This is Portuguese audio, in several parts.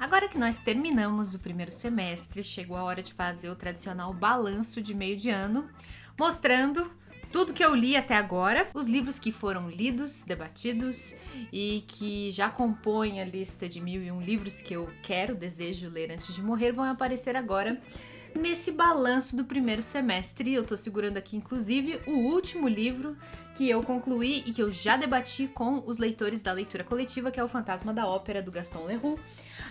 Agora que nós terminamos o primeiro semestre, chegou a hora de fazer o tradicional balanço de meio de ano, mostrando tudo que eu li até agora, os livros que foram lidos, debatidos e que já compõem a lista de 1001 livros que eu desejo ler antes de morrer, vão aparecer agora nesse balanço do primeiro semestre. Eu tô segurando aqui, inclusive, o último livro que eu concluí e que eu já debati com os leitores da leitura coletiva, que é O Fantasma da Ópera, do Gaston Leroux.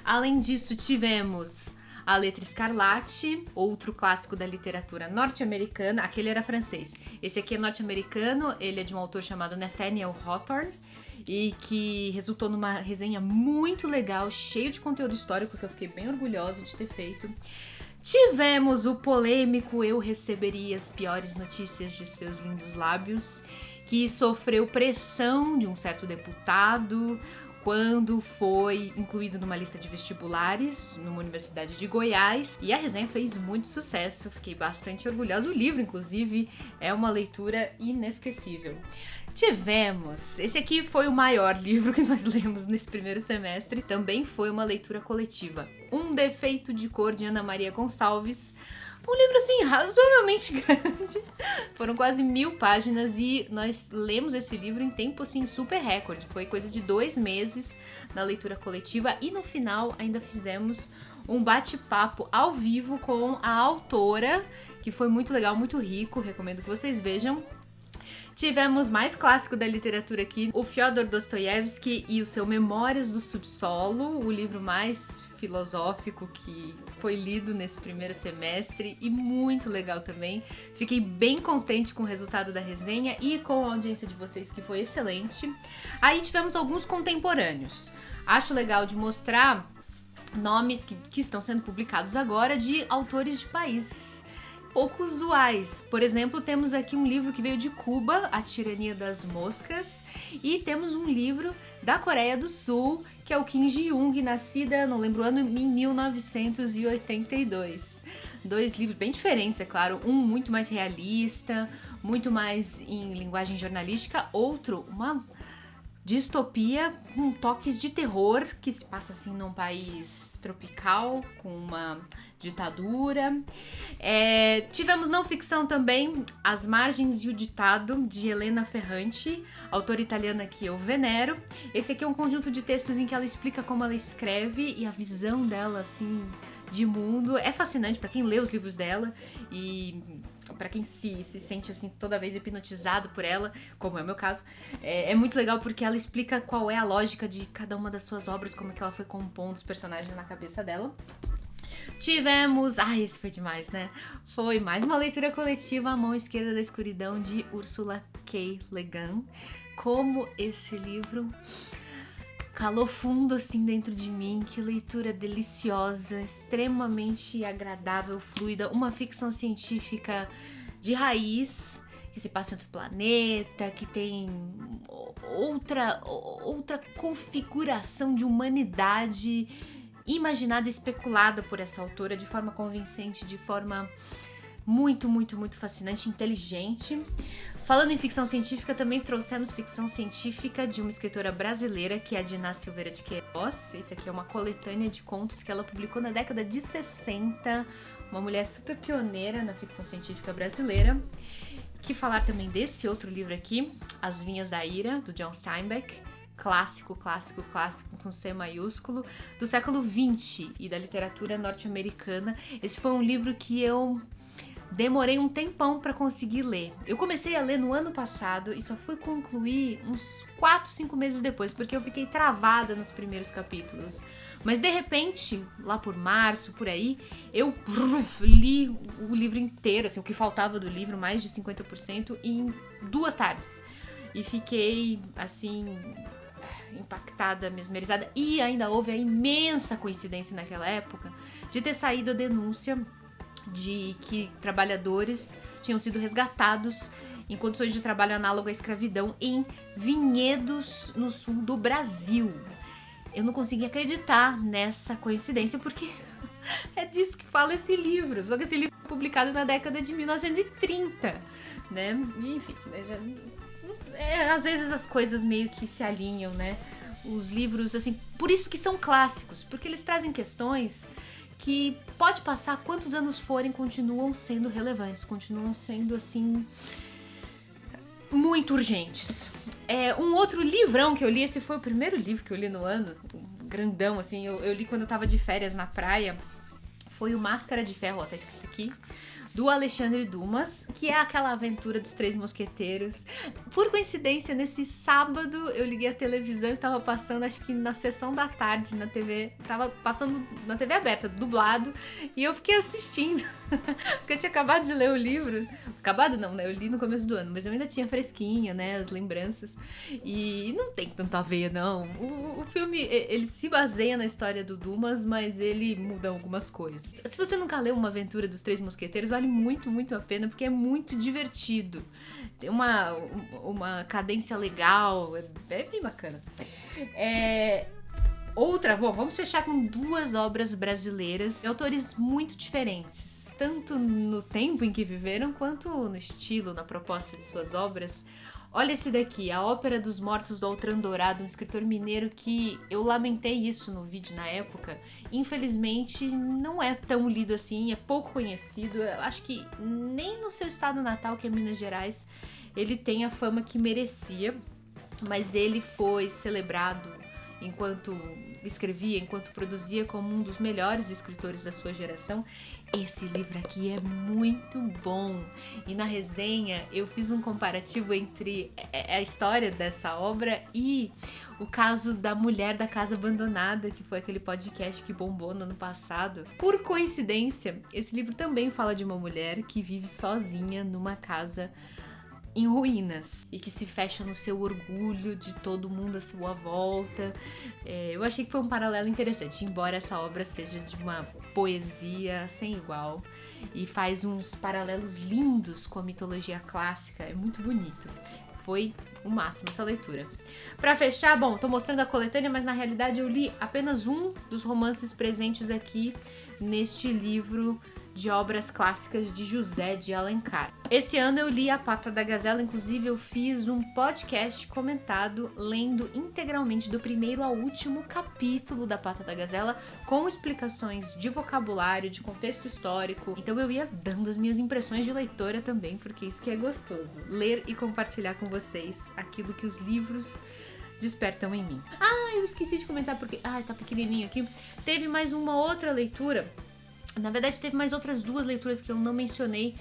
Além disso, tivemos A Letra Escarlate, outro clássico da literatura norte-americana. Aquele era francês. Esse aqui é norte-americano, ele é de um autor chamado Nathaniel Hawthorne e que resultou numa resenha muito legal, cheio de conteúdo histórico, que eu fiquei bem orgulhosa de ter feito. Tivemos o polêmico Eu Receberia as Piores Notícias de Seus Lindos Lábios, que sofreu pressão de um certo deputado quando foi incluído numa lista de vestibulares numa universidade de Goiás. E a resenha fez muito sucesso, fiquei bastante orgulhosa. O livro, inclusive, é uma leitura inesquecível. Tivemos, esse aqui foi o maior livro que nós lemos nesse primeiro semestre, também foi uma leitura coletiva. Um Defeito de Cor, de Ana Maria Gonçalves. Um livro, assim, razoavelmente grande. Foram quase 1000 páginas e nós lemos esse livro em tempo, assim, super recorde. Foi coisa de 2 meses na leitura coletiva e no final ainda fizemos um bate-papo ao vivo com a autora, que foi muito legal, muito rico, recomendo que vocês vejam. Tivemos mais clássico da literatura aqui, o Fyodor Dostoiévski e o seu Memórias do Subsolo, o livro mais filosófico que foi lido nesse primeiro semestre e muito legal também. Fiquei bem contente com o resultado da resenha e com a audiência de vocês, que foi excelente. Aí tivemos alguns contemporâneos. Acho legal de mostrar nomes que estão sendo publicados agora de autores de países pouco usuais. Por exemplo, temos aqui um livro que veio de Cuba, A Tirania das Moscas, e temos um livro da Coreia do Sul, que é o Kim Ji-young, nascida, não lembro o ano, em 1982. 2 livros bem diferentes, é claro, um muito mais realista, muito mais em linguagem jornalística, outro, uma distopia com toques de terror, que se passa assim num país tropical, com uma ditadura. Tivemos não ficção também, As Margens e o Ditado, de Helena Ferrante, autora italiana que eu venero. Esse aqui é um conjunto de textos em que ela explica como ela escreve e a visão dela, assim, de mundo. É fascinante para quem lê os livros dela e para quem se sente assim toda vez hipnotizado por ela, como é o meu caso. É muito legal porque ela explica qual é a lógica de cada uma das suas obras, como é que ela foi compondo os personagens na cabeça dela. Tivemos... esse foi demais, né? Foi mais uma leitura coletiva, A Mão Esquerda da Escuridão, de Ursula K. Le Guin. Como esse livro calou fundo assim dentro de mim, que leitura deliciosa, extremamente agradável, fluida, uma ficção científica de raiz, que se passa em outro planeta, que tem outra configuração de humanidade imaginada e especulada por essa autora de forma convincente, de forma muito, muito, muito fascinante, inteligente. Falando em ficção científica, também trouxemos ficção científica de uma escritora brasileira, que é a Diná Silveira de Queiroz. Isso aqui é uma coletânea de contos que ela publicou na década de 60, uma mulher super pioneira na ficção científica brasileira. Que falar também desse outro livro aqui, As Vinhas da Ira, do John Steinbeck, clássico com C maiúsculo, do século XX e da literatura norte-americana. Esse foi um livro que eu demorei um tempão para conseguir ler. Eu comecei a ler no ano passado e só fui concluir uns 4, 5 meses depois, porque eu fiquei travada nos primeiros capítulos. Mas de repente, lá por março, por aí, eu li o livro inteiro, assim, o que faltava do livro, mais de 50%, em 2 tardes. E fiquei, assim, impactada, mesmerizada. E ainda houve a imensa coincidência naquela época de ter saído a denúncia de que trabalhadores tinham sido resgatados em condições de trabalho análogo à escravidão em vinhedos no sul do Brasil. Eu não consegui acreditar nessa coincidência, porque é disso que fala esse livro. Só que esse livro foi publicado na década de 1930, né? E, enfim, às vezes as coisas meio que se alinham, né? os livros, assim, por isso que são clássicos, porque eles trazem questões que pode passar quantos anos forem, continuam sendo relevantes, continuam sendo, assim, muito urgentes. Um outro livrão que eu li, esse foi o primeiro livro que eu li no ano, grandão, assim, eu li quando eu tava de férias na praia, foi o Máscara de Ferro, ó, tá escrito aqui, do Alexandre Dumas, que é aquela aventura dos Três Mosqueteiros. Por coincidência, nesse sábado eu liguei a televisão e tava passando, acho que na sessão da tarde na TV, tava passando na TV aberta, dublado, e eu fiquei assistindo, porque eu tinha acabado de ler o livro. Acabado não, né? Eu li no começo do ano, mas eu ainda tinha fresquinha, né? As lembranças. E não tem tanto a ver, não. O filme, ele se baseia na história do Dumas, mas ele muda algumas coisas. Se você nunca leu Uma Aventura dos Três Mosqueteiros, vale muito, muito a pena, porque é muito divertido. Tem uma cadência legal, é bem bacana. Vamos fechar com duas obras brasileiras, de autores muito diferentes, tanto no tempo em que viveram, quanto no estilo, na proposta de suas obras. Olha esse daqui, A Ópera dos Mortos do Altran Dourado, um escritor mineiro que eu lamentei isso no vídeo na época. Infelizmente não é tão lido assim, é pouco conhecido. Eu acho que nem no seu estado natal, que é Minas Gerais, ele tem a fama que merecia, mas ele foi celebrado enquanto escrevia, enquanto produzia, como um dos melhores escritores da sua geração. Esse livro aqui é muito bom. E na resenha eu fiz um comparativo entre a história dessa obra e o caso da Mulher da Casa Abandonada, que foi aquele podcast que bombou no ano passado. Por coincidência, esse livro também fala de uma mulher que vive sozinha numa casa em ruínas e que se fecha no seu orgulho de todo mundo à sua volta. Eu achei que foi um paralelo interessante, embora essa obra seja de uma poesia sem igual e faz uns paralelos lindos com a mitologia clássica, é muito bonito. Foi o máximo essa leitura. Pra fechar, bom, tô mostrando a coletânea, mas na realidade eu li apenas um dos romances presentes aqui neste livro de obras clássicas de José de Alencar. Esse ano eu li A Pata da Gazela, inclusive eu fiz um podcast comentado lendo integralmente do primeiro ao último capítulo da Pata da Gazela, com explicações de vocabulário, de contexto histórico. Então eu ia dando as minhas impressões de leitora também, porque isso que é gostoso, ler e compartilhar com vocês aquilo que os livros despertam em mim. Eu esqueci de comentar porque... tá pequenininho aqui. Teve mais uma outra leitura. Na verdade, teve mais outras duas leituras que eu não mencionei.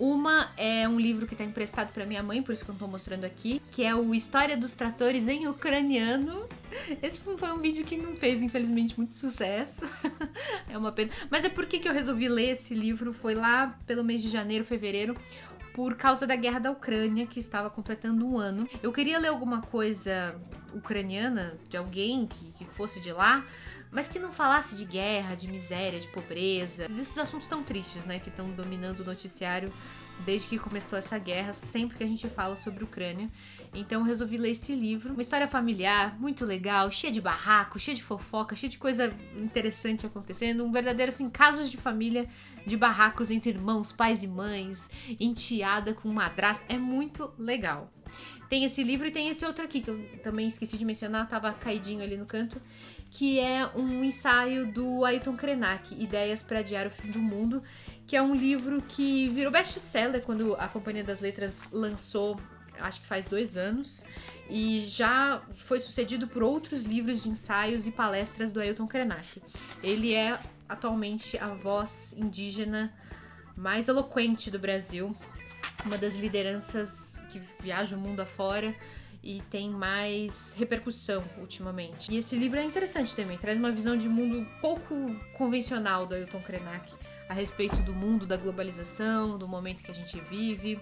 Uma é um livro que está emprestado para minha mãe, por isso que eu não tô mostrando aqui, que é o História dos Tratores em Ucraniano. Esse foi um vídeo que não fez, infelizmente, muito sucesso. É uma pena. Mas é porque que eu resolvi ler esse livro, foi lá pelo mês de janeiro, fevereiro, por causa da guerra da Ucrânia, que estava completando um ano. Eu queria ler alguma coisa ucraniana, de alguém que fosse de lá, mas que não falasse de guerra, de miséria, de pobreza. Esses assuntos tão tristes, né, que estão dominando o noticiário desde que começou essa guerra, sempre que a gente fala sobre Ucrânia. Então eu resolvi ler esse livro. Uma história familiar, muito legal, cheia de barraco, cheia de fofoca, cheia de coisa interessante acontecendo. Um verdadeiro, assim, casos de família, de barracos entre irmãos, pais e mães, enteada com madrasta. É muito legal. Tem esse livro e tem esse outro aqui, que eu também esqueci de mencionar, tava caidinho ali no canto, que é um ensaio do Ailton Krenak, Ideias para Adiar o Fim do Mundo, que é um livro que virou best-seller quando a Companhia das Letras lançou, acho que faz 2 anos, e já foi sucedido por outros livros de ensaios e palestras do Ailton Krenak. Ele é atualmente a voz indígena mais eloquente do Brasil, uma das lideranças que viaja o mundo afora e tem mais repercussão ultimamente. E esse livro é interessante também, traz uma visão de mundo pouco convencional do Ailton Krenak a respeito do mundo, da globalização, do momento que a gente vive,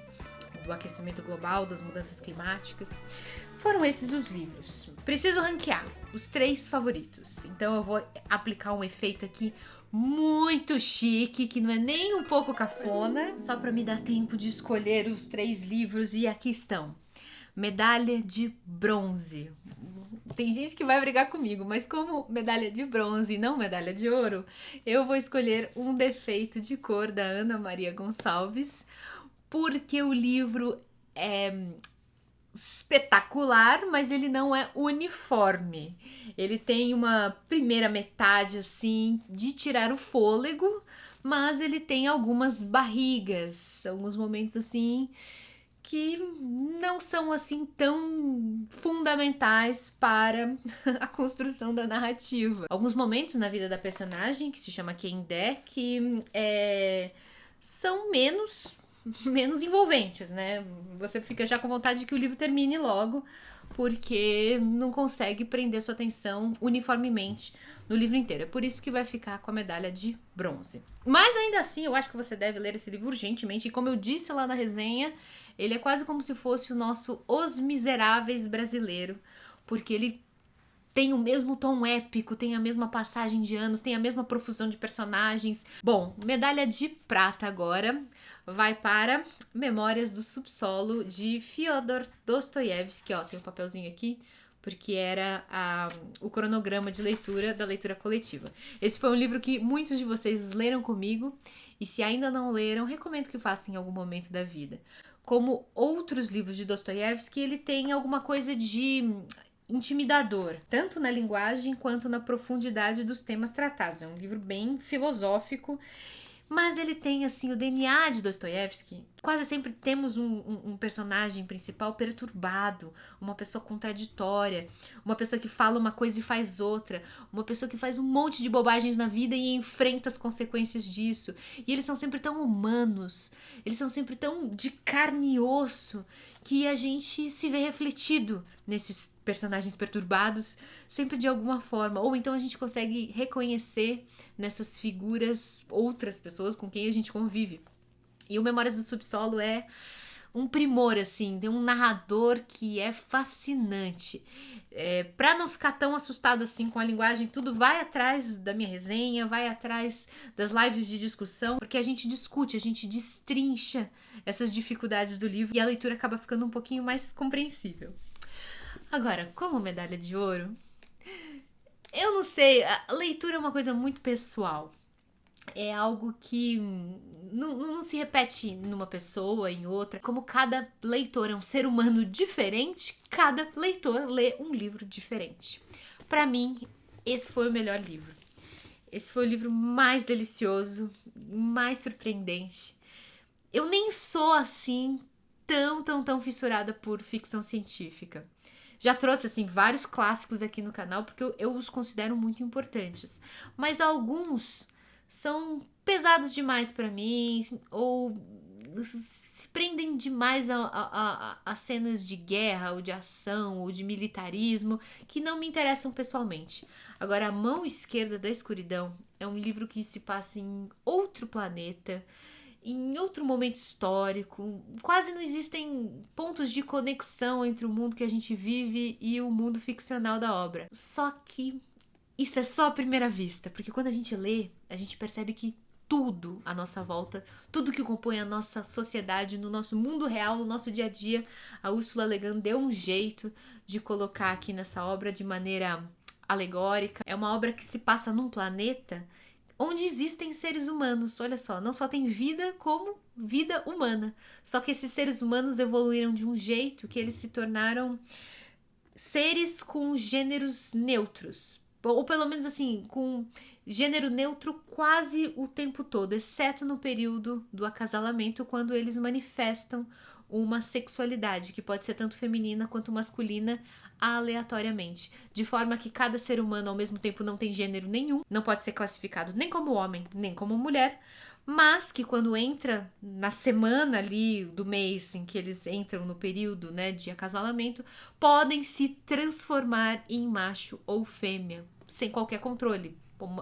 do aquecimento global, das mudanças climáticas. Foram esses os livros. Preciso ranquear os 3 favoritos, então eu vou aplicar um efeito aqui muito chique, que não é nem um pouco cafona, só para me dar tempo de escolher os 3 livros, e aqui estão. Medalha de bronze. Tem gente que vai brigar comigo, mas como medalha de bronze e não medalha de ouro, eu vou escolher Um Defeito de Cor, da Ana Maria Gonçalves, porque o livro espetacular, mas ele não é uniforme. Ele tem uma primeira metade assim de tirar o fôlego, mas ele tem algumas barrigas, alguns momentos assim que não são assim tão fundamentais para a construção da narrativa. Alguns momentos na vida da personagem, que se chama Kendé, que são menos envolventes, né? Você fica já com vontade de que o livro termine logo, porque não consegue prender sua atenção uniformemente no livro inteiro. É por isso que vai ficar com a medalha de bronze. Mas ainda assim, eu acho que você deve ler esse livro urgentemente. E como eu disse lá na resenha, ele é quase como se fosse o nosso Os Miseráveis brasileiro, porque ele tem o mesmo tom épico, tem a mesma passagem de anos, tem a mesma profusão de personagens. Bom, medalha de prata agora vai para Memórias do Subsolo, de Fyodor Dostoiévski. Ó, tem um papelzinho aqui, porque era o cronograma de leitura da leitura coletiva. Esse foi um livro que muitos de vocês leram comigo, e se ainda não leram, recomendo que façam em algum momento da vida. Como outros livros de Dostoiévski, ele tem alguma coisa de intimidador, tanto na linguagem quanto na profundidade dos temas tratados. É um livro bem filosófico, mas ele tem, assim, o DNA de Dostoiévski. Quase sempre temos um personagem principal perturbado, uma pessoa contraditória, uma pessoa que fala uma coisa e faz outra, uma pessoa que faz um monte de bobagens na vida e enfrenta as consequências disso. E eles são sempre tão humanos, eles são sempre tão de carne e osso, que a gente se vê refletido nesses personagens perturbados, sempre de alguma forma. Ou então a gente consegue reconhecer nessas figuras outras pessoas com quem a gente convive. E o Memórias do Subsolo é um primor, assim, tem um narrador que é fascinante. Pra não ficar tão assustado assim com a linguagem, tudo, vai atrás da minha resenha, vai atrás das lives de discussão, porque a gente discute, a gente destrincha essas dificuldades do livro e a leitura acaba ficando um pouquinho mais compreensível. Agora, como medalha de ouro, eu não sei, a leitura é uma coisa muito pessoal. É algo que não se repete numa pessoa, em outra. Como cada leitor é um ser humano diferente, cada leitor lê um livro diferente. Pra mim, esse foi o melhor livro. Esse foi o livro mais delicioso, mais surpreendente. Eu nem sou assim tão fissurada por ficção científica. Já trouxe assim vários clássicos aqui no canal porque eu os considero muito importantes. Mas alguns são pesados demais pra mim, ou se prendem demais a cenas de guerra, ou de ação, ou de militarismo, que não me interessam pessoalmente. Agora, A Mão Esquerda da Escuridão é um livro que se passa em outro planeta, em outro momento histórico. Quase não existem pontos de conexão entre o mundo que a gente vive e o mundo ficcional da obra. Só que isso é só a primeira vista, porque quando a gente lê, a gente percebe que tudo à nossa volta, tudo que compõe a nossa sociedade, no nosso mundo real, no nosso dia a dia, a Ursula Le Guin deu um jeito de colocar aqui nessa obra de maneira alegórica. É uma obra que se passa num planeta onde existem seres humanos. Olha só, não só tem vida, como vida humana. Só que esses seres humanos evoluíram de um jeito que eles se tornaram seres com gêneros neutros. Ou pelo menos assim, com gênero neutro quase o tempo todo, exceto no período do acasalamento, quando eles manifestam uma sexualidade, que pode ser tanto feminina quanto masculina, aleatoriamente. De forma que cada ser humano, ao mesmo tempo, não tem gênero nenhum, não pode ser classificado nem como homem, nem como mulher, mas que quando entra na semana ali do mês em que eles entram no período, né, de acasalamento, podem se transformar em macho ou fêmea, sem qualquer controle.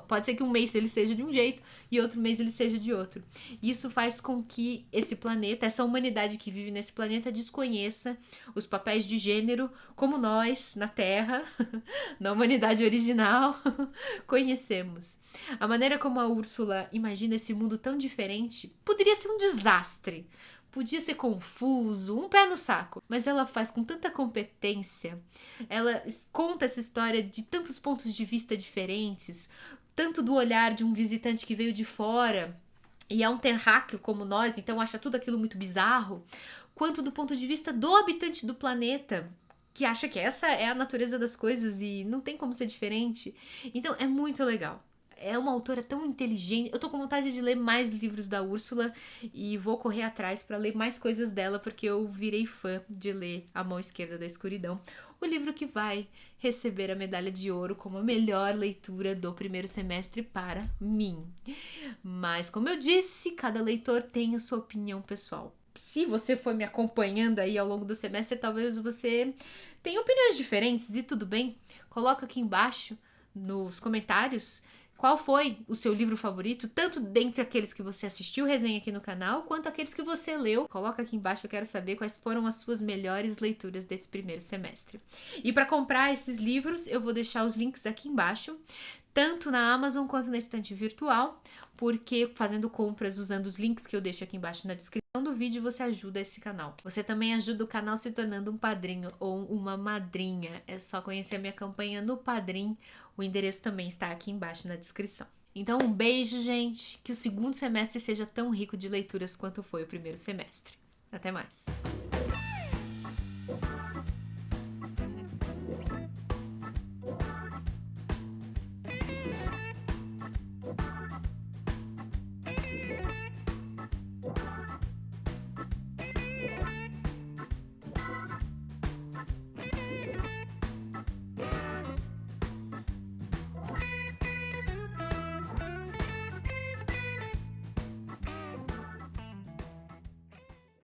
Pode ser que um mês ele seja de um jeito e outro mês ele seja de outro. Isso faz com que esse planeta, essa humanidade que vive nesse planeta, desconheça os papéis de gênero como nós, na Terra, na humanidade original, conhecemos. A maneira como a Úrsula imagina esse mundo tão diferente poderia ser um desastre. Podia ser confuso, um pé no saco, mas ela faz com tanta competência, ela conta essa história de tantos pontos de vista diferentes, tanto do olhar de um visitante que veio de fora, e é um terráqueo como nós, então acha tudo aquilo muito bizarro, quanto do ponto de vista do habitante do planeta, que acha que essa é a natureza das coisas e não tem como ser diferente. Então é muito legal. É uma autora tão inteligente. Eu tô com vontade de ler mais livros da Úrsula e vou correr atrás para ler mais coisas dela, porque eu virei fã de ler A Mão Esquerda da Escuridão, o livro que vai receber a medalha de ouro como a melhor leitura do primeiro semestre para mim. Mas, como eu disse, cada leitor tem a sua opinião pessoal. Se você for me acompanhando aí ao longo do semestre, talvez você tenha opiniões diferentes e tudo bem. Coloca aqui embaixo nos comentários qual foi o seu livro favorito, tanto dentre aqueles que você assistiu resenha aqui no canal, quanto aqueles que você leu. Coloca aqui embaixo, eu quero saber quais foram as suas melhores leituras desse primeiro semestre. E para comprar esses livros, eu vou deixar os links aqui embaixo, tanto na Amazon quanto na estante virtual, porque fazendo compras usando os links que eu deixo aqui embaixo na descrição do vídeo, você ajuda esse canal. Você também ajuda o canal se tornando um padrinho ou uma madrinha. É só conhecer a minha campanha no Padrim. O endereço também está aqui embaixo na descrição. Então, um beijo, gente. Que o segundo semestre seja tão rico de leituras quanto foi o primeiro semestre. Até mais!